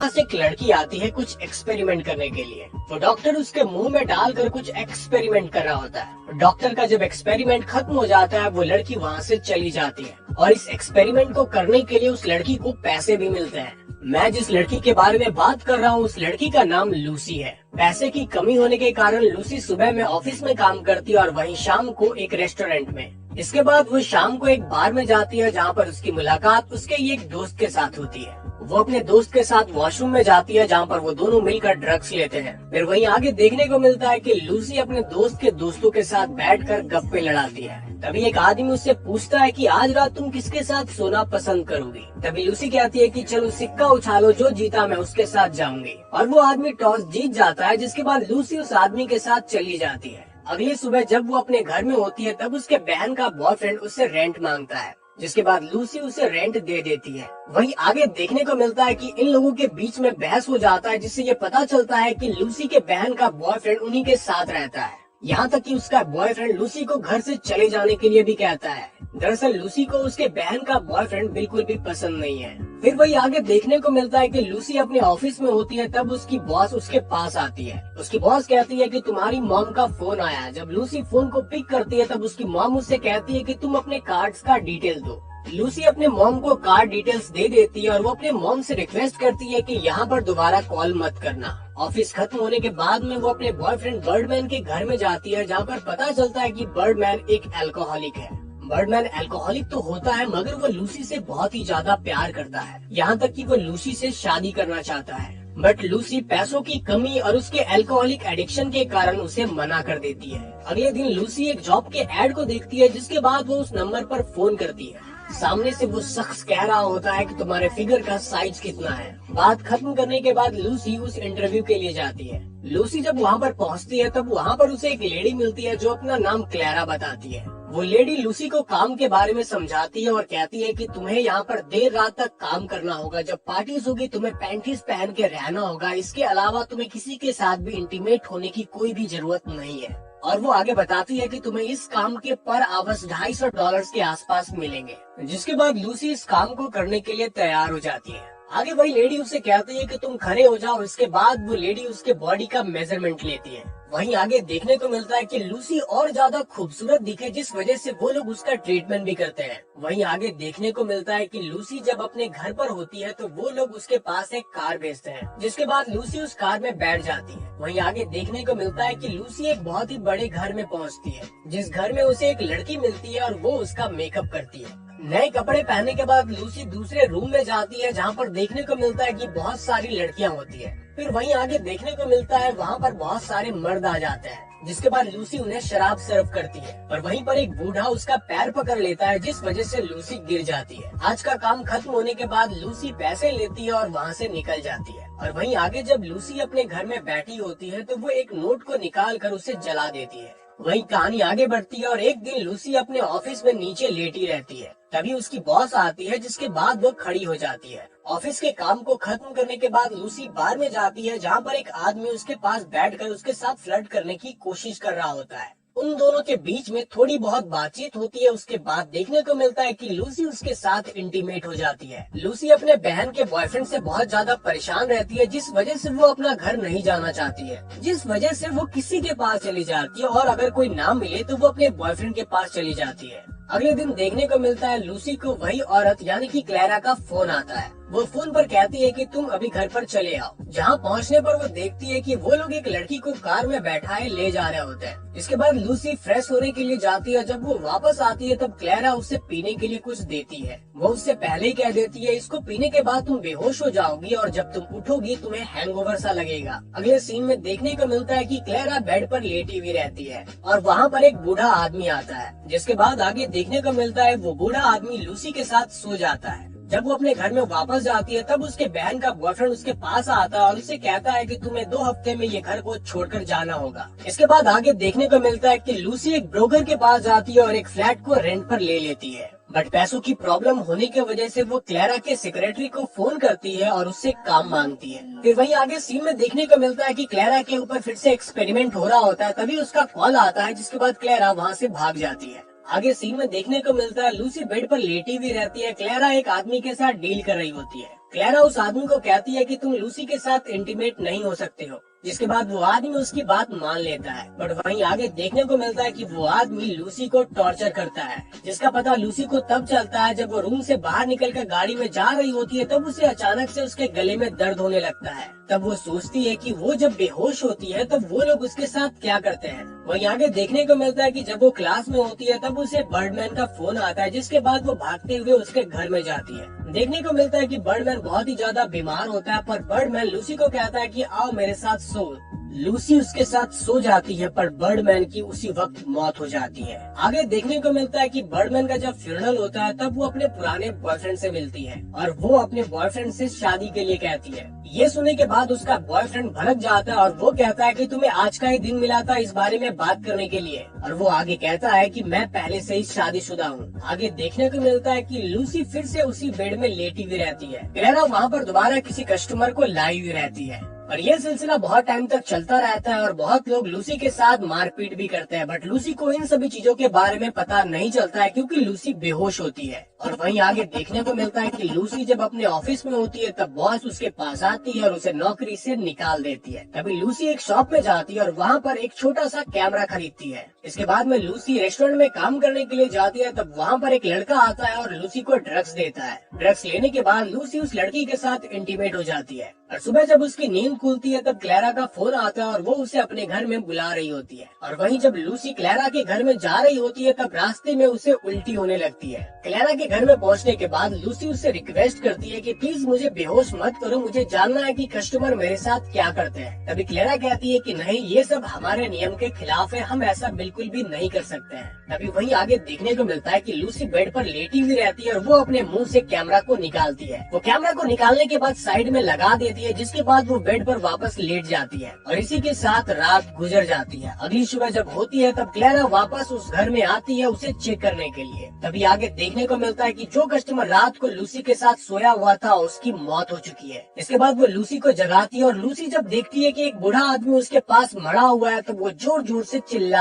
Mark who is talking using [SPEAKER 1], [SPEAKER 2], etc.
[SPEAKER 1] पास एक लड़की आती है कुछ एक्सपेरिमेंट करने के लिए। तो डॉक्टर उसके मुंह में डालकर कुछ एक्सपेरिमेंट कर रहा होता है। डॉक्टर का जब एक्सपेरिमेंट खत्म हो जाता है वो लड़की वहाँ से चली जाती है और इस एक्सपेरिमेंट को करने के लिए उस लड़की को पैसे भी मिलते हैं। मैं जिस लड़की के बारे में बात कर रहा हूँ उस लड़की का नाम लूसी है। पैसे की कमी होने के कारण लूसी सुबह में ऑफिस में काम करती है और वहीं शाम को एक रेस्टोरेंट में। इसके बाद वो शाम को एक बार में जाती है जहाँ पर उसकी मुलाकात उसके एक दोस्त के साथ होती है। वो अपने दोस्त के साथ वॉशरूम में जाती है जहाँ पर वो दोनों मिलकर ड्रग्स लेते हैं। फिर वहीं आगे देखने को मिलता है कि लूसी अपने दोस्त के दोस्तों के साथ बैठकर गप्पे लड़ाती है। तभी एक आदमी उससे पूछता है कि आज रात तुम किसके साथ सोना पसंद करोगी। तभी लूसी कहती है कि चलो सिक्का उछालो, जो जीता मैं उसके साथ जाऊंगी। और वो आदमी टॉस जीत जाता है, जिसके बाद लूसी उस आदमी के साथ चली जाती है। अगली सुबह जब वो अपने घर में होती है तब उसके बहन का बॉयफ्रेंड उससे रेंट मांगता है, जिसके बाद लूसी उसे रेंट दे देती है। वहीं आगे देखने को मिलता है कि इन लोगों के बीच में बहस हो जाता है, जिससे ये पता चलता है कि लूसी के बहन का बॉयफ्रेंड उन्हीं के साथ रहता है। यहाँ तक कि उसका बॉयफ्रेंड लूसी को घर से चले जाने के लिए भी कहता है। दरअसल लूसी को उसके बहन का बॉयफ्रेंड बिल्कुल भी पसंद नहीं है। फिर वही आगे देखने को मिलता है कि लूसी अपने ऑफिस में होती है तब उसकी बॉस उसके पास आती है। उसकी बॉस कहती है कि तुम्हारी मॉम का फोन आया है। जब लूसी फोन को पिक करती है तब उसकी मॉम उससे कहती है कि तुम अपने कार्ड्स का डिटेल दो। लूसी अपने मॉम को कार्ड डिटेल्स दे देती है और वो अपने मॉम से रिक्वेस्ट करती है कि यहाँ पर दोबारा कॉल मत करना। ऑफिस खत्म होने के बाद में वो अपने बॉयफ्रेंड बर्डमैन के घर में जाती है, जहाँ पर पता चलता है कि बर्डमैन एक अल्कोहलिक है। बर्डमैन अल्कोहलिक तो होता है मगर वो लूसी से बहुत ही ज्यादा प्यार करता है, यहाँ तक कि वो लूसी से शादी करना चाहता है। बट लूसी पैसों की कमी और उसके अल्कोहलिक एडिक्शन के कारण उसे मना कर देती है। अगले दिन लूसी एक जॉब के एड को देखती है, जिसके बाद वो उस नंबर पर फोन करती है। सामने से वो शख्स कह रहा होता है कि तुम्हारे फिगर का साइज कितना है। बात खत्म करने के बाद लूसी उस इंटरव्यू के लिए जाती है। लूसी जब वहाँ पर पहुँचती है तब वहाँ पर उसे एक लेडी मिलती है जो अपना नाम क्लैरा बताती है। वो लेडी लूसी को काम के बारे में समझाती है और कहती है कि तुम्हें यहाँ पर देर रात तक काम करना होगा। जब पार्टीज होगी तुम्हें पैंटीज पहन के रहना होगा। इसके अलावा तुम्हें किसी के साथ भी इंटीमेट होने की कोई भी जरूरत नहीं है। और वो आगे बताती है कि तुम्हें इस काम के पर आवर्स $250 के आसपास मिलेंगे। जिसके बाद लूसी इस काम को करने के लिए तैयार हो जाती है। आगे वही लेडी उसे कहती है कि तुम खड़े हो जाओ। इसके बाद वो लेडी उसके बॉडी का मेजरमेंट लेती है। वहीं आगे देखने को मिलता है कि लूसी और ज्यादा खूबसूरत दिखे, जिस वजह से वो लोग उसका ट्रीटमेंट भी करते हैं। वहीं आगे देखने को मिलता है कि लूसी जब अपने घर पर होती है तो वो लोग उसके पास एक कार भेजते हैं, जिसके बाद लूसी उस कार में बैठ जाती है। वहीं आगे देखने को मिलता है कि लूसी एक बहुत ही बड़े घर में पहुंचती है, जिस घर में उसे एक लड़की मिलती है और वो उसका मेकअप करती है। नए कपड़े पहनने के बाद लूसी दूसरे रूम में जाती है, जहाँ पर देखने को मिलता है कि बहुत सारी लड़कियाँ होती है। फिर वहीं आगे देखने को मिलता है वहाँ पर बहुत सारे मर्द आ जाते हैं, जिसके बाद लूसी उन्हें शराब सर्व करती है। और वहीं पर एक बूढ़ा उसका पैर पकड़ लेता है, जिस वजह से लूसी गिर जाती है। आज का काम खत्म होने के बाद लूसी पैसे लेती है और वहाँ से निकल जाती है। और वहीं आगे जब लूसी अपने घर में बैठी होती है तो वो एक नोट को निकाल कर उसे जला देती है। वहीं कहानी आगे बढ़ती है और एक दिन लूसी अपने ऑफिस में नीचे लेटी रहती है। तभी उसकी बॉस आती है, जिसके बाद वो खड़ी हो जाती है। ऑफिस के काम को खत्म करने के बाद लूसी बार में जाती है, जहाँ पर एक आदमी उसके पास बैठकर उसके साथ फ्लर्ट करने की कोशिश कर रहा होता है। उन दोनों के बीच में थोड़ी बहुत बातचीत होती है। उसके बाद देखने को मिलता है कि लूसी उसके साथ इंटीमेट हो जाती है। लूसी अपने बहन के बॉयफ्रेंड से बहुत ज्यादा परेशान रहती है, जिस वजह से वो अपना घर नहीं जाना चाहती है, जिस वजह से वो किसी के पास चली जाती है और अगर कोई ना मिले तो वो अपने बॉयफ्रेंड के पास चली जाती है। अगले दिन देखने को मिलता है लूसी को वही औरत यानी कि क्लैरा का फोन आता है। वो फोन पर कहती है कि तुम अभी घर पर चले आओ। जहाँ पहुँचने पर वो देखती है कि वो लोग एक लड़की को कार में बैठाए ले जा रहे होते हैं। इसके बाद लूसी फ्रेश होने के लिए जाती है। जब वो वापस आती है तब क्लैरा उसे पीने के लिए कुछ देती है। वो उससे पहले ही कह देती है इसको पीने के बाद तुम बेहोश हो जाओगी और जब तुम उठोगी तुम्हें हैंगओवर सा लगेगा। अगले सीन में देखने को मिलता है कि क्लैरा बेड पर लेटी हुई रहती है और वहाँ पर एक बूढ़ा आदमी आता है, जिसके बाद आगे देखने को मिलता है वो बूढ़ा आदमी लूसी के साथ सो जाता है। जब वो अपने घर में वापस जाती है तब उसके बहन का बॉयफ्रेंड उसके पास आता है और उसे कहता है कि तुम्हें 2 हफ्ते में ये घर को छोड़कर जाना होगा। इसके बाद आगे देखने को मिलता है कि लूसी एक ब्रोकर के पास जाती है और एक फ्लैट को रेंट पर ले लेती है। बट पैसों की प्रॉब्लम होने की वजह से वो क्लैरा के सेक्रेटरी को फोन करती है और उससे काम मांगती है। फिर वहीं आगे सीन में देखने को मिलता है कि क्लैरा के ऊपर फिर से एक्सपेरिमेंट हो रहा होता है। तभी उसका कॉल आता है, जिसके बाद क्लैरा वहाँ से भाग जाती है। आगे सीन में देखने को मिलता है लूसी बेड पर लेटी हुई रहती है। क्लैरा एक आदमी के साथ डील कर रही होती है। क्लेरा उस आदमी को कहती है कि तुम लूसी के साथ इंटीमेट नहीं हो सकते हो, जिसके बाद वो आदमी उसकी बात मान लेता है। बट वहीं आगे देखने को मिलता है कि वो आदमी लूसी को टॉर्चर करता है, जिसका पता लूसी को तब चलता है जब वो रूम से बाहर निकलकर गाड़ी में जा रही होती है। तब उसे अचानक से उसके गले में दर्द होने लगता है। तब वो सोचती है कि वो जब बेहोश होती है तब वो लोग उसके साथ क्या करते हैं। वहीं आगे देखने को मिलता है कि जब वो क्लास में होती है तब उसे बर्डमैन का फोन आता है, जिसके बाद वो भागते हुए उसके घर में जाती है। देखने को मिलता है कि बर्डमैन बहुत ही ज्यादा बीमार होता है, पर बर्डमैन लूसी को कहता है कि आओ मेरे साथ सो। लूसी उसके साथ सो जाती है, पर बर्डमैन की उसी वक्त मौत हो जाती है। आगे देखने को मिलता है कि बर्डमैन का जब फ्यूनरल होता है तब वो अपने पुराने बॉयफ्रेंड से मिलती है और वो अपने बॉयफ्रेंड से शादी के लिए कहती है। ये सुनने के बाद उसका बॉयफ्रेंड भड़क जाता है और वो कहता है कि तुम्हें आज का ही दिन मिला था इस बारे में बात करने के लिए, और वो आगे कहता है कि मैं पहले से ही शादीशुदा हूँ। आगे देखने को मिलता है कि लूसी फिर से उसी बेड में लेटी हुई रहती है। क्लेरा वहाँ पर दोबारा किसी कस्टमर को लाई हुई रहती है और यह सिलसिला बहुत टाइम तक चलता रहता है और बहुत लोग लूसी के साथ मारपीट भी करते हैं। बट लूसी को इन सभी चीजों के बारे में पता नहीं चलता है क्योंकि लूसी बेहोश होती है। और वहीं आगे देखने को मिलता है कि लूसी जब अपने ऑफिस में होती है तब बॉस उसके पास आती है और उसे नौकरी से निकाल देती है। तभी लूसी एक शॉप में जाती है और वहाँ पर एक छोटा सा कैमरा खरीदती है। इसके बाद में लूसी रेस्टोरेंट में काम करने के लिए जाती है। तब वहाँ पर एक लड़का आता है और लूसी को ड्रग्स देता है। ड्रग्स लेने के बाद लूसी उस लड़की के साथ इंटीमेट हो जाती है और सुबह जब उसकी नींद खुलती है तब क्लेरा का फोन आता है और वो उसे अपने घर में बुला रही होती है। और वहीं जब लूसी क्लेरा के घर में जा रही होती है तब रास्ते में उसे उल्टी होने लगती है। क्लेरा के घर में पहुंचने के बाद लूसी उससे रिक्वेस्ट करती है कि प्लीज मुझे बेहोश मत करो, मुझे जानना है कि कस्टमर मेरे साथ क्या करते हैं। तभी क्लेरा कहती है कि नहीं, ये सब हमारे नियम के खिलाफ है, हम ऐसा बिल्कुल भी नहीं कर सकते हैं। तभी वहीं आगे देखने को मिलता है कि लूसी बेड पर लेटी हुई रहती है और वो अपने मुंह से कैमरा को निकालती है। वो कैमरा को निकालने के बाद साइड में लगा देती है, जिसके बाद वो बेड पर वापस लेट जाती है और इसी के साथ रात गुजर जाती है। अगली सुबह जब होती है तब क्लेरा वापस उस घर में आती है उसे चेक करने के लिए। तभी आगे देखने को मिलता है कि जो कस्टमर रात को लूसी के साथ सोया हुआ था उसकी मौत हो चुकी है। इसके बाद वो लूसी को जगाती है और लूसी जब देखती है कि एक बूढ़ा आदमी उसके पास मरा हुआ है तो वो जोर जोर से चिल्ला